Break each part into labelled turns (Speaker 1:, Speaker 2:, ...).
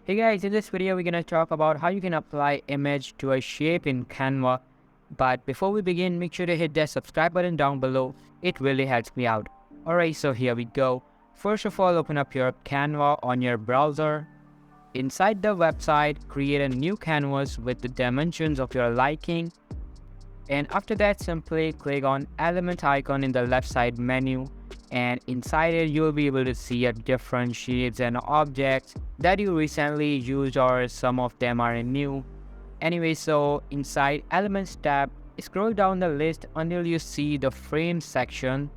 Speaker 1: Hey guys, in this video we're gonna talk about how you can apply image to a shape in Canva. But before we begin, make sure to hit that subscribe button down below. It really helps me out. Alright, so here we go. First of all, open up your Canva on your browser. Inside the website, create a new canvas with the dimensions of your liking. And after that, simply click on element icon in the left side menu, and inside it you'll be able to see different shapes and objects that you recently used, or some of them are new. Anyway, so inside elements tab, scroll down the list until you see the frame section.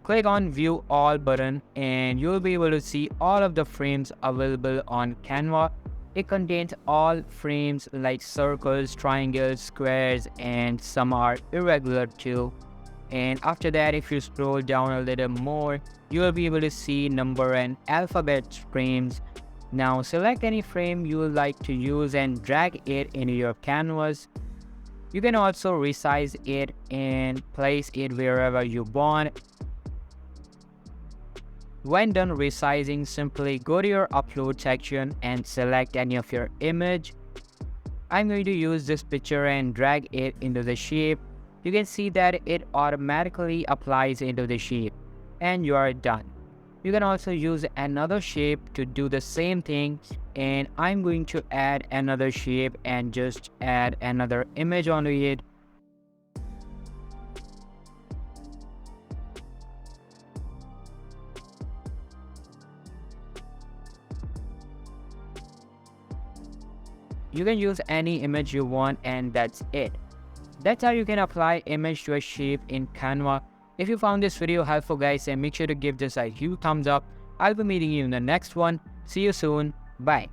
Speaker 1: Click on view all button and you'll be able to see all of the frames available on Canva. It contains all frames like circles, triangles, squares, and some are irregular too. And after that, if you scroll down a little more, you will be able to see number and alphabet frames. Now select any frame you would like to use and drag it into your canvas. You can also resize it and place it wherever you want. When done resizing, simply go to your upload section and select any of your image. I'm going to use this picture and drag it into the shape. You can see that it automatically applies into the shape and you are done. You can also use another shape to do the same thing, and I'm going to add another shape and just add another image onto it. You can use any image you want, and that's it. That's how you can apply image to a shape in Canva. If you found this video helpful guys, then make sure to give this a huge thumbs up. I'll be meeting you in the next one. See you soon. Bye.